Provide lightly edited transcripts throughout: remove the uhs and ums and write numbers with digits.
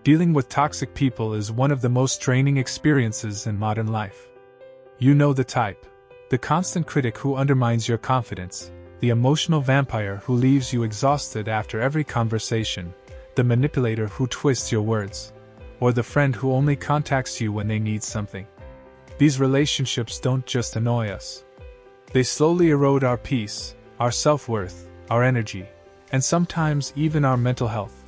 Dealing with toxic people is one of the most draining experiences in modern life. You know the type. The constant critic who undermines your confidence, the emotional vampire who leaves you exhausted after every conversation, the manipulator who twists your words, or the friend who only contacts you when they need something. These relationships don't just annoy us. They slowly erode our peace, our self-worth, our energy, and sometimes even our mental health.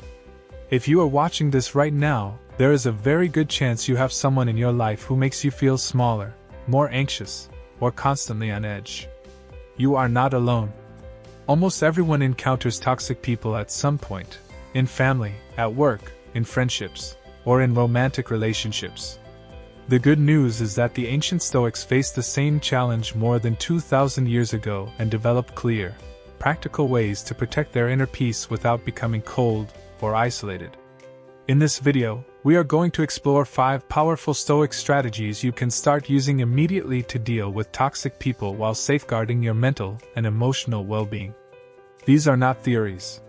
If you are watching this right now, there is a very good chance you have someone in your life who makes you feel smaller, more anxious, or constantly on edge. You are not alone. Almost everyone encounters toxic people at some point, in family, at work, in friendships, or in romantic relationships. The good news is that the ancient Stoics faced the same challenge more than 2,000 years ago and developed clear, practical ways to protect their inner peace without becoming cold or isolated. In this video, we are going to explore 5 powerful Stoic strategies you can start using immediately to deal with toxic people while safeguarding your mental and emotional well-being. These are not theories.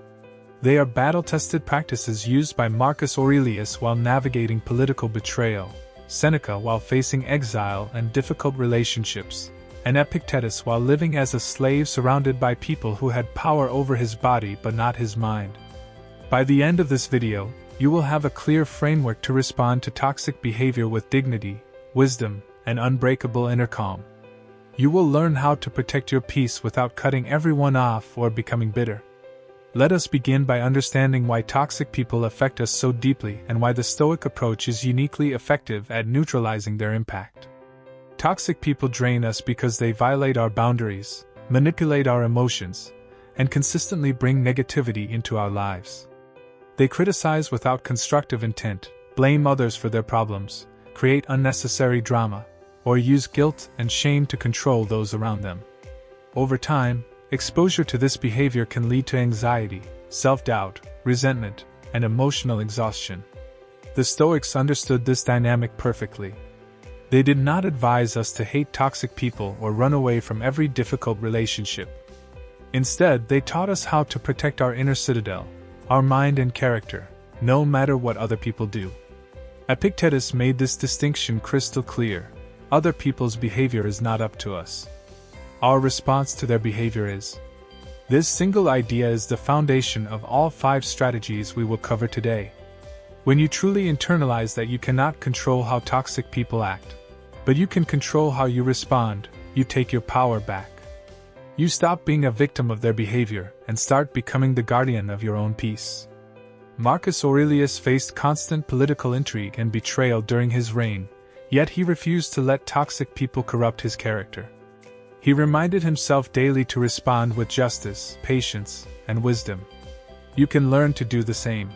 They are battle-tested practices used by Marcus Aurelius while navigating political betrayal, Seneca while facing exile and difficult relationships, and Epictetus while living as a slave surrounded by people who had power over his body but not his mind. By the end of this video, you will have a clear framework to respond to toxic behavior with dignity, wisdom, and unbreakable inner calm. You will learn how to protect your peace without cutting everyone off or becoming bitter. Let us begin by understanding why toxic people affect us so deeply and why the Stoic approach is uniquely effective at neutralizing their impact. Toxic people drain us because they violate our boundaries, manipulate our emotions, and consistently bring negativity into our lives. They criticize without constructive intent, blame others for their problems, create unnecessary drama, or use guilt and shame to control those around them. Over time, exposure to this behavior can lead to anxiety, self-doubt, resentment, and emotional exhaustion. The Stoics understood this dynamic perfectly. They did not advise us to hate toxic people or run away from every difficult relationship. Instead, they taught us how to protect our inner citadel, our mind and character, no matter what other people do. Epictetus made this distinction crystal clear. Other people's behavior is not up to us. Our response to their behavior is. This single idea is the foundation of all 5 strategies we will cover today. When you truly internalize that you cannot control how toxic people act, but you can control how you respond, you take your power back. You stop being a victim of their behavior and start becoming the guardian of your own peace. Marcus Aurelius faced constant political intrigue and betrayal during his reign, yet he refused to let toxic people corrupt his character. He reminded himself daily to respond with justice, patience, and wisdom. You can learn to do the same.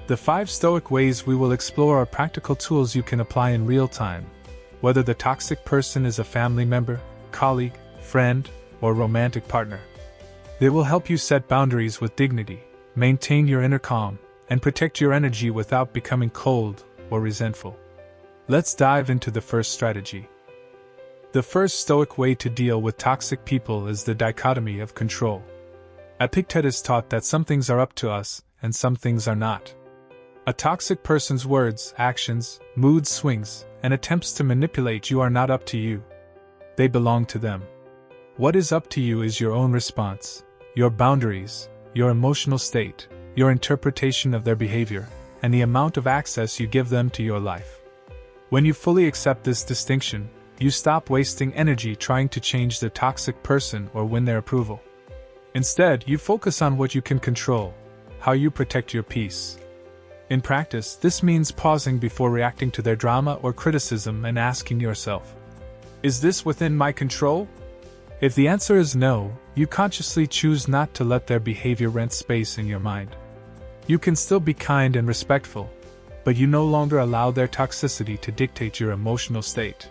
The 5 Stoic ways we will explore are practical tools you can apply in real time, whether the toxic person is a family member, colleague, friend, or romantic partner. They will help you set boundaries with dignity, maintain your inner calm, and protect your energy without becoming cold or resentful. Let's dive into the first strategy. The first Stoic way to deal with toxic people is the dichotomy of control. Epictetus taught that some things are up to us and some things are not. A toxic person's words, actions, mood swings, and attempts to manipulate you are not up to you. They belong to them. What is up to you is your own response, your boundaries, your emotional state, your interpretation of their behavior, and the amount of access you give them to your life. When you fully accept this distinction, you stop wasting energy trying to change the toxic person or win their approval. Instead, you focus on what you can control, how you protect your peace. In practice, this means pausing before reacting to their drama or criticism and asking yourself, is this within my control? If the answer is no, you consciously choose not to let their behavior rent space in your mind. You can still be kind and respectful, but you no longer allow their toxicity to dictate your emotional state.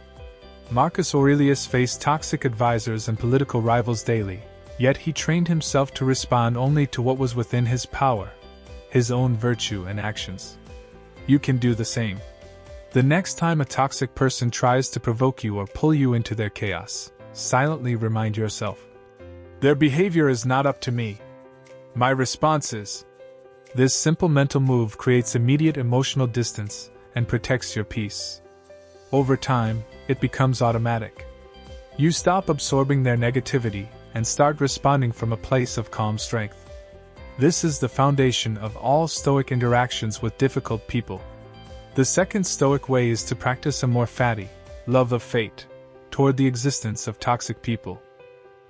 Marcus Aurelius faced toxic advisors and political rivals daily, yet he trained himself to respond only to what was within his power, his own virtue and actions. You can do the same. The next time a toxic person tries to provoke you or pull you into their chaos, silently remind yourself, their behavior is not up to me. My response is, This simple mental move creates immediate emotional distance and protects your peace. Over time, it becomes automatic. You stop absorbing their negativity and start responding from a place of calm strength. This is the foundation of all Stoic interactions with difficult people. The second Stoic way is to practice Amor Fati, love of fate, toward the existence of toxic people.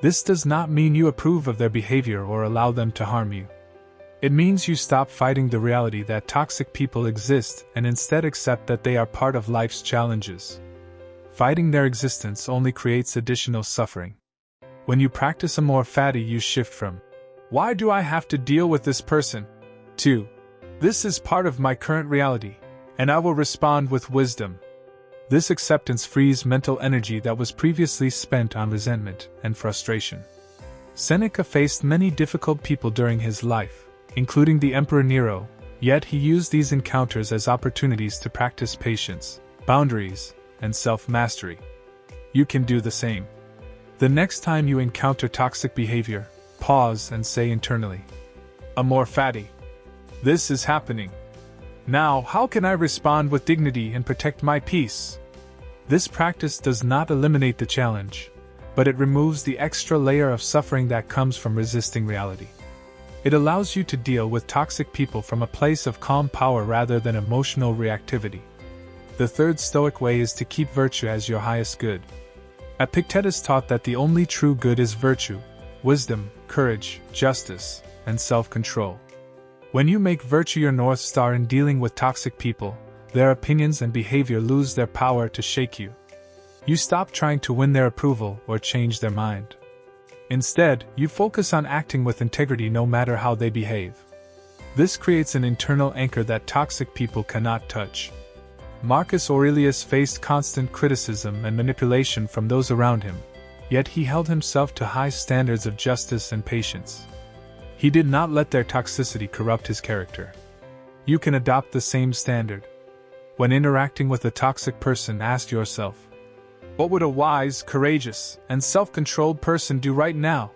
This does not mean you approve of their behavior or allow them to harm you. It means you stop fighting the reality that toxic people exist and instead accept that they are part of life's challenges. Fighting their existence only creates additional suffering. When you practice Amor Fati, you shift from, "Why do I have to deal with this person?" to, "This is part of my current reality, and I will respond with wisdom." This acceptance frees mental energy that was previously spent on resentment and frustration. Seneca faced many difficult people during his life, including the Emperor Nero, yet he used these encounters as opportunities to practice patience, boundaries, and self-mastery. You can do the same. The next time you encounter toxic behavior, pause and say internally, "Amor Fati. This is happening. Now, how can I respond with dignity and protect my peace?" This practice does not eliminate the challenge, but it removes the extra layer of suffering that comes from resisting reality. It allows you to deal with toxic people from a place of calm power rather than emotional reactivity. The third Stoic way is to keep virtue as your highest good. Epictetus taught that the only true good is virtue, wisdom, courage, justice, and self-control. When you make virtue your North Star in dealing with toxic people, their opinions and behavior lose their power to shake you. You stop trying to win their approval or change their mind. Instead, you focus on acting with integrity no matter how they behave. This creates an internal anchor that toxic people cannot touch. Marcus Aurelius faced constant criticism and manipulation from those around him, yet he held himself to high standards of justice and patience. He did not let their toxicity corrupt his character. You can adopt the same standard. When interacting with a toxic person, ask yourself, what would a wise, courageous, and self-controlled person do right now?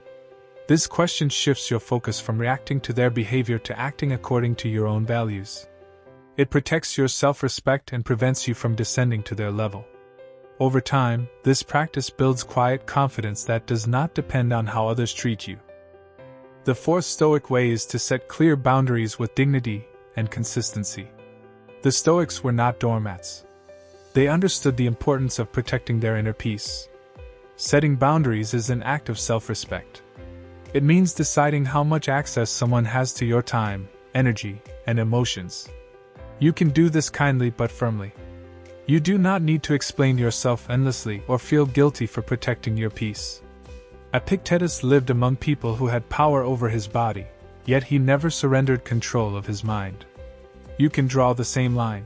This question shifts your focus from reacting to their behavior to acting according to your own values. It protects your self-respect and prevents you from descending to their level. Over time, this practice builds quiet confidence that does not depend on how others treat you. The fourth Stoic way is to set clear boundaries with dignity and consistency. The Stoics were not doormats. They understood the importance of protecting their inner peace. Setting boundaries is an act of self-respect. It means deciding how much access someone has to your time, energy, and emotions. You can do this kindly but firmly. You do not need to explain yourself endlessly or feel guilty for protecting your peace. Epictetus lived among people who had power over his body, yet he never surrendered control of his mind. You can draw the same line.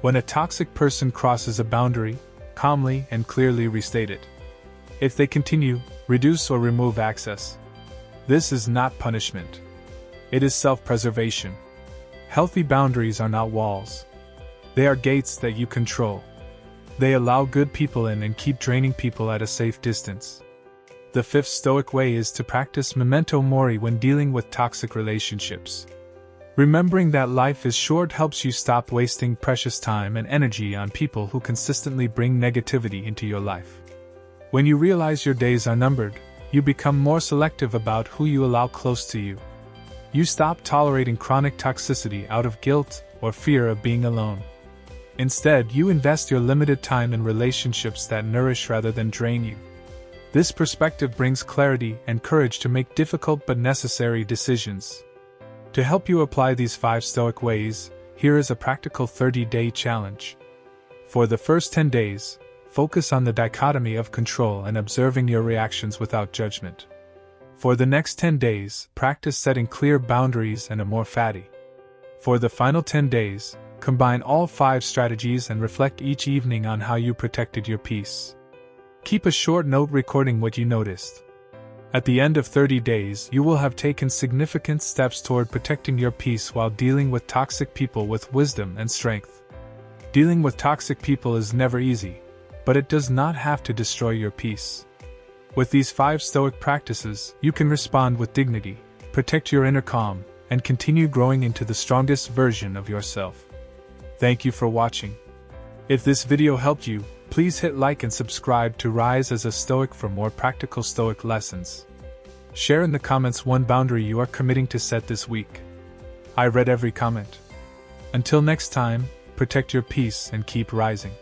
When a toxic person crosses a boundary, calmly and clearly restate it. If they continue, reduce or remove access. This is not punishment. It is self-preservation. Healthy boundaries are not walls. They are gates that you control. They allow good people in and keep draining people at a safe distance. The fifth Stoic way is to practice memento mori when dealing with toxic relationships. Remembering that life is short helps you stop wasting precious time and energy on people who consistently bring negativity into your life. When you realize your days are numbered, you become more selective about who you allow close to you. You stop tolerating chronic toxicity out of guilt or fear of being alone. Instead, you invest your limited time in relationships that nourish rather than drain you. This perspective brings clarity and courage to make difficult but necessary decisions. To help you apply these 5 Stoic ways, here is a practical 30-day challenge. For the first 10 days, focus on the dichotomy of control and observing your reactions without judgment. For the next 10 days, practice setting clear boundaries and Amor Fati. For the final 10 days, combine all 5 strategies and reflect each evening on how you protected your peace. Keep a short note recording what you noticed. At the end of 30 days, you will have taken significant steps toward protecting your peace while dealing with toxic people with wisdom and strength. Dealing with toxic people is never easy, but it does not have to destroy your peace. With these 5 Stoic practices, you can respond with dignity, protect your inner calm, and continue growing into the strongest version of yourself. Thank you for watching. If this video helped you, please hit like and subscribe to Rise as a Stoic for more practical Stoic lessons. Share in the comments one boundary you are committing to set this week. I read every comment. Until next time, protect your peace and keep rising.